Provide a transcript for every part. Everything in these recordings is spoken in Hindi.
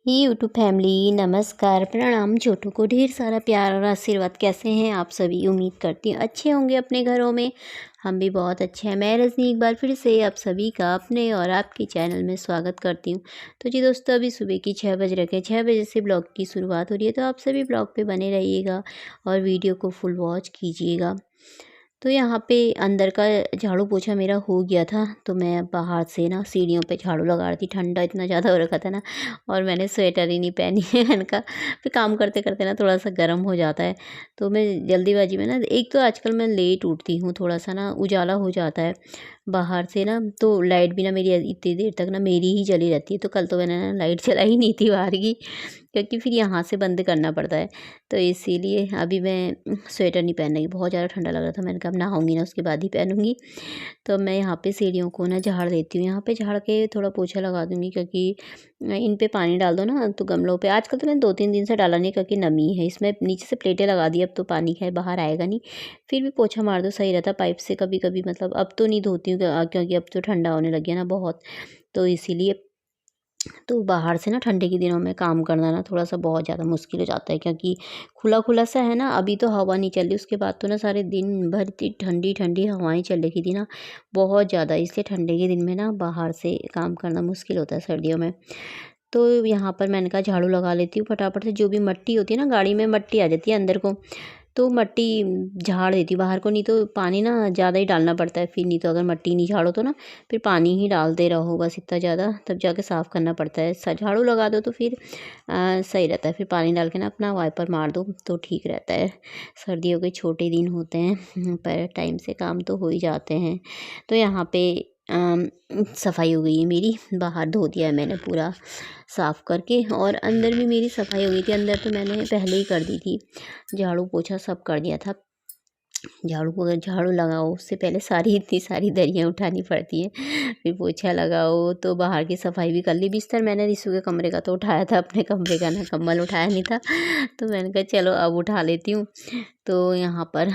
यूट्यूब फैमिली नमस्कार प्रणाम। छोटों को ढेर सारा प्यार और आशीर्वाद। कैसे हैं आप सभी? उम्मीद करती हूँ अच्छे होंगे अपने घरों में। हम भी बहुत अच्छे हैं। मैं रजनी एक बार फिर से आप सभी का अपने और आपके चैनल में स्वागत करती हूँ। तो जी दोस्तों, अभी सुबह की 6 बज रखे हैं। 6 बजे से ब्लॉग की शुरुआत हो रही है, तो आप सभी ब्लॉग पे बने रहिएगा और वीडियो को फुल वॉच कीजिएगा। तो यहाँ पे अंदर का झाड़ू पोछा मेरा हो गया था, तो मैं बाहर से ना सीढ़ियों पे झाड़ू लगा रही थी। ठंडा इतना ज़्यादा हो रखा था ना, और मैंने स्वेटर ही नहीं पहनी है। मैंने कहा फिर काम करते करते ना थोड़ा सा गर्म हो जाता है, तो मैं जल्दीबाजी में ना, एक तो आजकल मैं लेट उठती हूँ, थोड़ा सा ना उजाला हो जाता है बाहर से ना, तो लाइट भी ना मेरी इतनी देर तक ना मेरी ही चली रहती है। तो कल तो मैंने ना लाइट चलाई ही नहीं थी बाहर की, क्योंकि फिर यहाँ से बंद करना पड़ता है। तो इसीलिए अभी मैं स्वेटर नहीं पहन रही, बहुत ज़्यादा ठंडा लग रहा था। मैंने कहा अब नहाऊंगी ना उसके बाद ही पहनूंगी। तो मैं यहाँ पे सीढ़ियों को ना झाड़ देती हूँ, यहाँ पे झाड़ के थोड़ा पोछा लगा दूंगी, क्योंकि इन पे पानी डाल दो ना तो गमलों पे। आजकल तो मैंने 2-3 दिन से डाला नहीं, क्योंकि नमी है इसमें। नीचे से प्लेटें लगा दी, अब तो पानी खैर बाहर आएगा नहीं, फिर भी पोछा मार दो सही रहता पाइप से। कभी कभी मतलब अब तो नहीं धोती हूँ, क्योंकि अब तो ठंडा होने लग गया ना बहुत, तो इसीलिए। तो बाहर से ना ठंडे के दिनों में काम करना ना थोड़ा सा बहुत ज़्यादा मुश्किल हो जाता है, क्योंकि खुला खुला सा है ना। अभी तो हवा नहीं चल रही, उसके बाद तो ना सारे दिन भर इतनी ठंडी ठंडी हवाएं चल रही थी ना, बहुत ज़्यादा। इसलिए ठंडे के दिन में ना बाहर से काम करना मुश्किल होता है सर्दियों में। तो यहाँ पर मैंने कहा झाड़ू लगा लेती हूँ फटाफट से। जो भी मिट्टी होती है ना, गाड़ी में मिट्टी आ जाती है अंदर को, तो मिट्टी झाड़ देती हूँ बाहर को। नहीं तो पानी ना ज़्यादा ही डालना पड़ता है फिर, नहीं तो अगर मिट्टी नहीं झाड़ो तो ना फिर पानी ही डालते रहो बस इतना ज़्यादा, तब जाके साफ़ करना पड़ता है। झाड़ू लगा दो तो फिर सही रहता है। फिर पानी डाल के ना अपना वाइपर मार दो तो ठीक रहता है। सर्दियों के छोटे दिन होते हैं, पर टाइम से काम तो हो ही जाते हैं। तो यहाँ पे सफाई हो गई है मेरी। बाहर धो दिया है मैंने पूरा साफ़ करके, और अंदर भी मेरी सफाई हो गई थी। अंदर तो मैंने पहले ही कर दी थी, झाड़ू पोछा सब कर दिया था। अगर झाड़ू लगाओ उससे पहले सारी इतनी सारी दरियाँ उठानी पड़ती हैं, फिर पोछा लगाओ, तो बाहर की सफाई भी कर ली। बिस्तर मैंने रिशु के कमरे का तो उठाया था, अपने कमरे का ना कंबल उठाया नहीं था। तो मैंने कहा चलो अब उठा लेती हूँ। तो यहाँ पर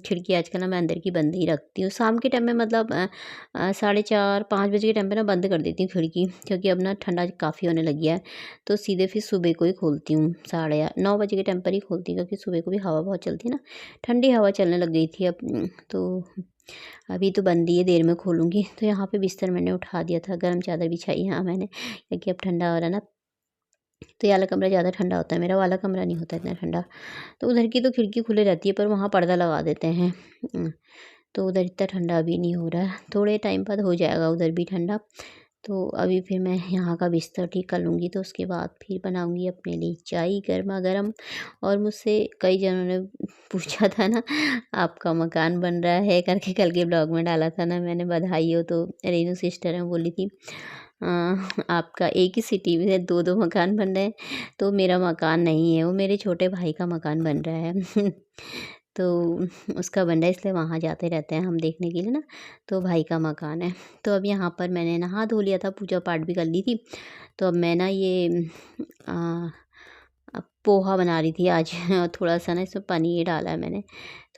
खिड़की आजकल ना मैं अंदर की बंद ही रखती हूँ। शाम के टाइम में मतलब 4:30-5 बजे के टाइम पे ना बंद कर देती हूँ खिड़की, क्योंकि अब ना ठंडा काफ़ी होने लगी है। तो सीधे फिर सुबह को ही खोलती हूँ, 9:30 बजे के टाइम पर ही खोलती हूँ, क्योंकि सुबह को भी हवा बहुत चलती है ना, ठंडी हवा चलने लग गई थी अब। तो अभी तो बंद ही है, देर में खोलूँगी। तो यहाँ पे बिस्तर मैंने उठा दिया था, गर्म चादर बिछाई यहाँ मैंने, क्योंकि अब ठंडा हो रहा है ना। तो ये वाला कमरा ज़्यादा ठंडा होता है, मेरा वाला कमरा नहीं होता इतना ठंडा। तो उधर की तो खिड़की खुली रहती है, पर वहाँ पर्दा लगा देते हैं। तो उधर इतना ठंडा अभी नहीं हो रहा है, थोड़े टाइम बाद हो जाएगा उधर भी ठंडा। तो अभी फिर मैं यहाँ का बिस्तर ठीक कर लूँगी, तो उसके बाद फिर बनाऊँगी अपने लिए चाय गर्मा गर्म। और मुझसे कई जनों ने पूछा था ना, आपका मकान बन रहा है करके, कल के ब्लॉग में डाला था ना मैंने, बधाई हो। तो रेनू सिस्टर है बोली थी "अ, आपका एक ही सिटी में 2-2 मकान बन रहे हैं।" तो मेरा मकान नहीं है, वो मेरे छोटे भाई का मकान बन रहा है। तो उसका बन रहा है, इसलिए वहाँ जाते रहते हैं हम देखने के लिए ना। तो भाई का मकान है। तो अब यहाँ पर मैंने नहा धो लिया था, पूजा पाठ भी कर ली थी। तो अब मैं ना ये अ, पोहा बना रही थी आज। और थोड़ा सा ना इसमें पनीर डाला है मैंने,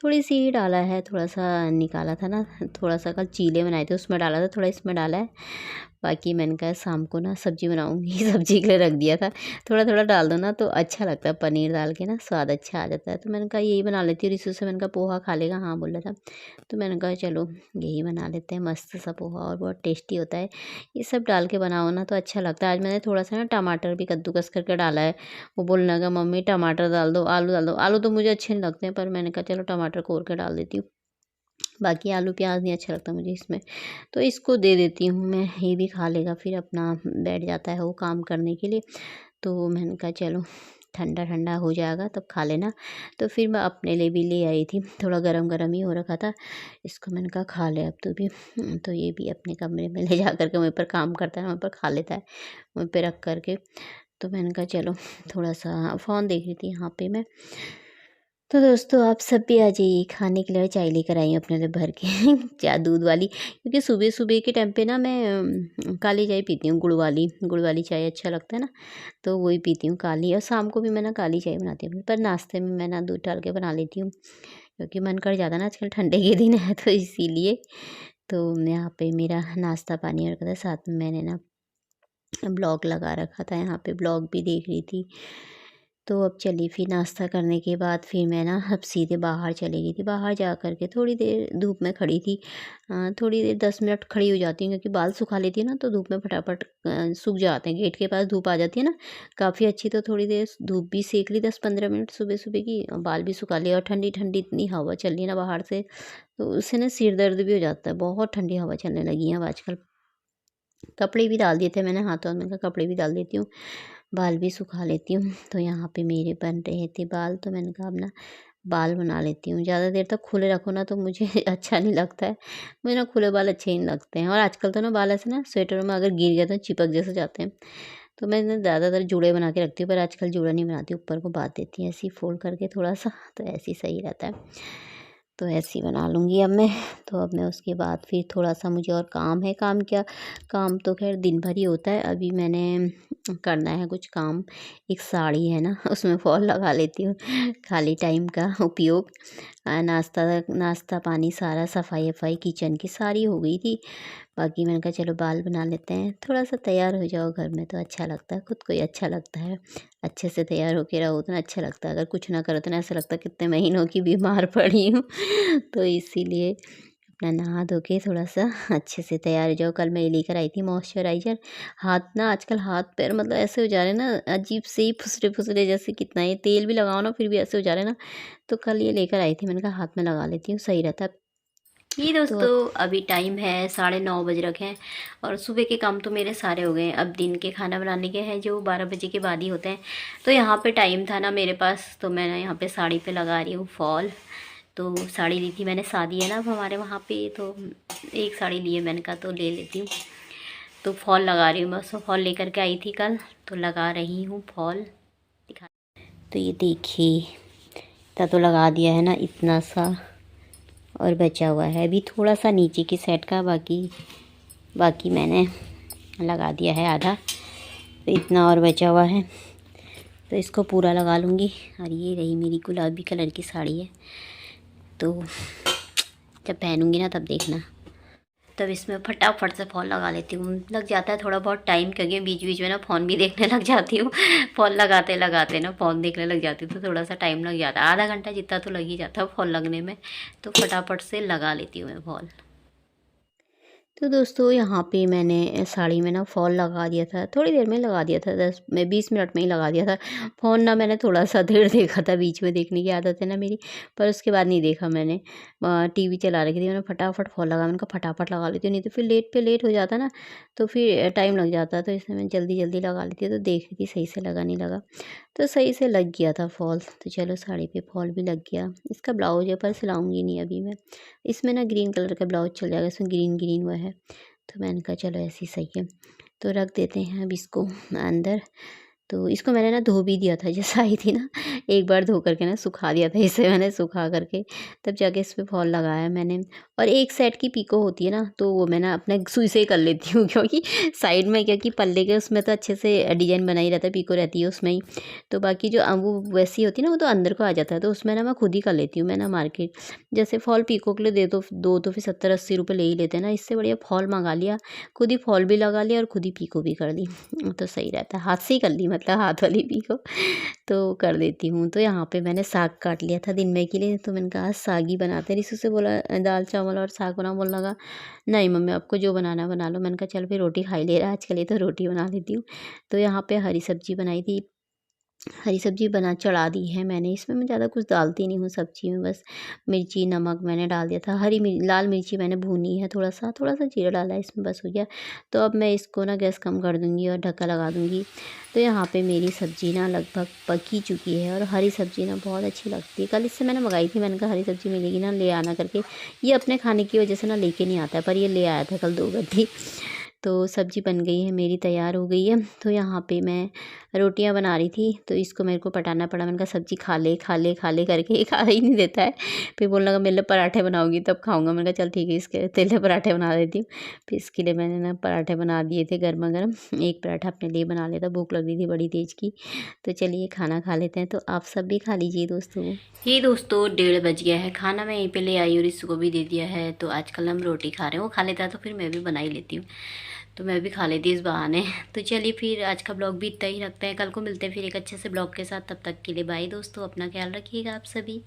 थोड़ी सी ही डाला है, थोड़ा सा निकाला था ना। थोड़ा सा कल चीले बनाए थे, उसमें डाला था, थोड़ा इसमें डाला है। बाकी मैंने कहा शाम को ना सब्ज़ी बनाऊँगी। सब्ज़ी के लिए रख दिया था। थोड़ा थोड़ा डाल दो ना तो अच्छा लगता है, पनीर डाल के ना स्वाद अच्छा आ जाता है। तो मैंने कहा यही बना लेती हूँ। रिशु से मैंने कहा पोहा खा लेगा, हाँ बोल रहा था। तो मैंने कहा चलो यही बना लेते हैं, मस्त सा पोहा, और बहुत टेस्टी होता है। ये सब डाल के बनाओ ना तो अच्छा लगता है। आज मैंने थोड़ा सा ना टमाटर भी कद्दूकस करके डाला है। वो बोलने लगा मम्मी टमाटर डाल दो, आलू डाल दो। आलू तो मुझे अच्छे नहीं लगते हैं, पर मैंने कहा चलो टमाटर कोर के डाल देती हूँ। बाकी आलू प्याज़ नहीं अच्छा लगता मुझे इसमें। तो इसको दे देती हूँ मैं, ये भी खा लेगा, फिर अपना बैठ जाता है वो काम करने के लिए। तो मैंने कहा चलो ठंडा ठंडा हो जाएगा तब खा लेना। तो फिर मैं अपने लिए भी ले आई थी, थोड़ा गरम गरम ही हो रखा था। इसको मैंने कहा खा ले अब तू भी। तो ये भी अपने कमरे में ले जा करके वहीं पर काम करता है, वहीं पर खा लेता है, वहीं पर रख करके। तो मैंने कहा चलो, थोड़ा सा फ़ोन देख रही थी यहाँ पे मैं। तो दोस्तों आप सब भी आ जाइए खाने के लिए। चाय लेकर आई हूँ अपने लिए भर के। चाय दूध वाली, क्योंकि सुबह सुबह के टाइम पे ना मैं काली चाय पीती हूँ, गुड़ वाली चाय अच्छा लगता है ना, तो वही पीती हूँ काली। और शाम को भी मैं ना काली चाय बनाती हूँ, पर नाश्ते में मैं ना दूध डाल के बना लेती हूँ, क्योंकि मन कर जाता है ना आजकल ठंडे के दिन है, तो इसीलिए। तो यहाँ पे मेरा नाश्ता पानी और साथ में मैंने ना ब्लॉग लगा रखा था, यहाँ पे ब्लॉग भी देख रही थी। तो अब चली, फिर नाश्ता करने के बाद फिर मैं ना अब सीधे बाहर चली गई थी। बाहर जा कर के थोड़ी देर धूप में खड़ी थी। थोड़ी देर 10 मिनट खड़ी हो जाती हूँ, क्योंकि बाल सुखा लेती है ना, तो धूप में फटाफट सूख जाते हैं। गेट के पास धूप आ जाती है ना काफ़ी अच्छी, तो थोड़ी देर धूप भी सेक ली 10-15 मिनट सुबह सुबह की, और बाल भी सुखा लिया। और ठंडी ठंडी इतनी हवा चल रही है ना बाहर से, तो उससे ना सिर दर्द भी हो जाता है। बहुत ठंडी हवा चलने लगी है अब आजकल। कपड़े भी डाल दिए थे मैंने हाथों में, कहा कपड़े भी डाल देती हूँ, बाल भी सुखा लेती हूँ। तो यहाँ पे मेरे बन रहे थे बाल, तो मैंने कहा अब ना बाल बना लेती हूँ। ज़्यादा देर तक खुले रखो ना तो मुझे अच्छा नहीं लगता है। मुझे ना खुले बाल अच्छे ही नहीं लगते हैं। और आजकल तो ना बाल ऐसे ना स्वेटरों में अगर गिर गए तो चिपक जैसे जाते हैं। तो मैं ना ज़्यादातर जूड़े बना के रखती हूँ, पर आजकल जूड़ा नहीं बनाती, ऊपर को बांध देती हूँ ऐसे ही फोल्ड करके थोड़ा सा, तो ऐसे ही सही रहता है। तो ऐसे ही बना लूँगी अब मैं। तो अब मैं उसके बाद फिर थोड़ा-सा मुझे और काम है। काम क्या, काम तो ख़ैर दिन भर ही होता है। अभी मैंने करना है कुछ काम। एक साड़ी है ना उसमें फ़ॉल लगा लेती हूँ, खाली टाइम का उपयोग। नाश्ता नाश्ता पानी सारा, सफाई-वफ़ाई किचन की सारी हो गई थी। बाकी मैंने कहा चलो बाल बना लेते हैं। थोड़ा-सा तैयार हो जाओ घर में तो अच्छा लगता है, खुद को ही अच्छा लगता है। अच्छे से तैयार होके रहो तो ना अच्छा लगता है। अगर कुछ ना करो तो ना ऐसा लगता है कितने महीनों की बीमार पड़ी हूँ। तो इसीलिए अपना नहा धो के थोड़ा-सा अच्छे से तैयार हो जाओ। कल मैं ये लेकर आई थी मॉइस्चराइज़र। हाथ ना आजकल हाथ पैर मतलब ऐसे हो जा रहे हैं ना अजीब से ही फुसरे-फुसरे जैसे, कितना ये तेल भी लगाओ ना फिर भी ऐसे हो जा रहे हैं ना। तो कल ये लेकर आई थी, मैंने कहा हाथ में लगा लेती हूँ, सही रहता है। ये दोस्तों अभी टाइम है 9:30 बज रखे हैं, और सुबह के काम तो मेरे सारे हो गए हैं। अब दिन के खाना बनाने के हैं जो 12 बजे के बाद ही होते हैं। तो यहाँ पे टाइम था ना मेरे पास, तो मैं ना यहाँ पे साड़ी पे लगा रही हूँ फॉल। तो साड़ी ली थी मैंने, शादी है ना अब हमारे वहाँ पे, तो एक साड़ी ली है, मैंने कहा तो ले लेती हूँ। तो फॉल लगा रही हूँ, बस फॉल लेकर के आई थी कल, तो लगा रही हूँ फॉल। दिखा, तो ये देखिए इतना तो लगा दिया है ना, इतना सा और बचा हुआ है अभी थोड़ा सा नीचे की साइड का, बाकी मैंने लगा दिया है आधा, तो इतना और बचा हुआ है, तो इसको पूरा लगा लूँगी। और ये रही मेरी गुलाबी कलर की साड़ी है, तो जब पहनूँगी ना तब देखना, तब इसमें फटाफट से फ़ॉल लगा लेती हूँ। लग जाता है थोड़ा बहुत टाइम, क्योंकि बीच बीच में ना फ़ोन भी देखने लग जाती हूँ। फ़ॉल लगाते लगाते ना फ़ोन देखने लग जाती हूँ, तो थोड़ा सा टाइम लग जाता है, आधा घंटा जितना तो लग ही जाता है फ़ॉल लगने में। तो फटाफट से लगा लेती हूँ मैं फ़ॉल। तो दोस्तों यहाँ पे मैंने साड़ी में ना फ़ॉल लगा दिया था, थोड़ी देर में लगा दिया था, 20 मिनट में ही लगा दिया था। फ़ोन ना मैंने थोड़ा सा देर देखा था, बीच में देखने की आदत है ना मेरी, पर उसके बाद नहीं देखा मैंने। टीवी चला रखी थी, मैंने फटाफट फ़ॉल लगा, मैंने कहा फटाफट लगा लेती हूँ, नहीं तो फिर लेट पे लेट हो जाता ना, तो फिर टाइम लग जाता, तो इसलिए मैं जल्दी जल्दी लगा लेती हूँ। तो देख रही थी सही से लगा नहीं लगा, तो सही से लग गया था फ़ॉल। तो चलो साड़ी पे फ़ॉल भी लग गया। इसका ब्लाउज है पर सिलाऊंगी नहीं अभी मैं, इसमें ना ग्रीन कलर का ब्लाउज चल जाएगा, इसमें ग्रीन ग्रीन हुआ है, तो मैंने कहा चलो ऐसे ही सही है। तो रख देते हैं अब इसको अंदर। तो इसको मैंने ना धो भी दिया था, जैसे आई थी ना एक बार धो करके ना सुखा दिया था, इसे मैंने सुखा करके तब जाके इस पे फॉल लगाया मैंने। और एक सेट की पीको होती है ना, तो वो मैं ना अपने सुई से ही कर लेती हूँ, क्योंकि साइड में क्योंकि पल्ले के उसमें तो अच्छे से डिजाइन बना ही रहता है, पीको रहती है उसमें ही। तो बाकी जो वो वैसी होती है ना, वो तो अंदर को आ जाता है, तो उसमें ना मैं खुद ही कर लेती हूँ। मैं ना मार्केट जैसे फॉल पीको के लिए दो तो फिर 70-80 रुपये ले ही लेते हैं ना, इससे बढ़िया फॉल मंगा लिया, खुद ही फॉल भी लगा लिया और खुद ही पीको भी कर दी, तो सही रहता है। हाथ से ही कर ली, मतलब हाथ वाली पीको तो कर देती हूँ। तो यहाँ पे मैंने साग काट लिया था दिन में के लिए, तो मैंने कहा आज साग ही बनाते हैं। रिसु से बोला दाल चावल और साग बना, बोलने लगा नहीं मम्मी आपको जो बनाना बना लो। मैंने कहा चल फिर रोटी खा ही ले रहा है आज के लिए, तो रोटी बना लेती हूँ। तो यहाँ पे हरी सब्जी बनाई थी, हरी सब्जी बना चढ़ा दी है मैंने। इसमें मैं ज़्यादा कुछ डालती नहीं हूँ सब्जी में, बस मिर्ची नमक मैंने डाल दिया था, लाल मिर्ची मैंने भूनी है, थोड़ा सा जीरा डाला है इसमें, बस हो गया। तो अब मैं इसको ना गैस कम कर दूँगी और ढक्का लगा दूँगी। तो यहाँ पे मेरी सब्ज़ी ना लगभग पक ही चुकी है, और हरी सब्ज़ी ना बहुत अच्छी लगती है। कल इससे मैंने मंगाई थी, मैंने कहा हरी सब्ज़ी मिलेगी ना ले आना करके, ये अपने खाने की वजह से ना लेके नहीं आता है, पर ये ले आया था कल 2 गड्ढी। तो सब्ज़ी बन गई है मेरी, तैयार हो गई है। तो यहाँ पे मैं रोटियां बना रही थी, तो इसको मेरे को पटाना पड़ा। मैंने कहा सब्ज़ी खा ले करके, ये खा ही नहीं देता है। फिर बोलने लगा मेरे लिए पराठे बनाऊंगी तब खाऊंगा। मैंने कहा चल ठीक है, इसके तेरे लिए पराठे बना देती हूँ। फिर इसके लिए मैंने ना पराठे बना दिए थे गर्मा गर्म, एक पराठा अपने लिए बना लिया था, भूख लग रही थी बड़ी तेज़ की। तो चलिए खाना खा लेते हैं, तो आप सब भी खा लीजिए दोस्तों। ये दोस्तों 1:30 बज गया है, खाना मैं यहीं पे ले आई और इसको भी दे दिया है। तो आजकल हम रोटी खा रहे हैं, वो खा लेता है तो फिर मैं भी बना ही लेती हूँ। तो मैं भी खा लेती इस बहाने। तो चलिए फिर आज का ब्लॉग भी इतना ही रखते हैं, कल को मिलते हैं फिर एक अच्छे से ब्लॉग के साथ। तब तक के लिए बाय दोस्तों, अपना ख्याल रखिएगा आप सभी।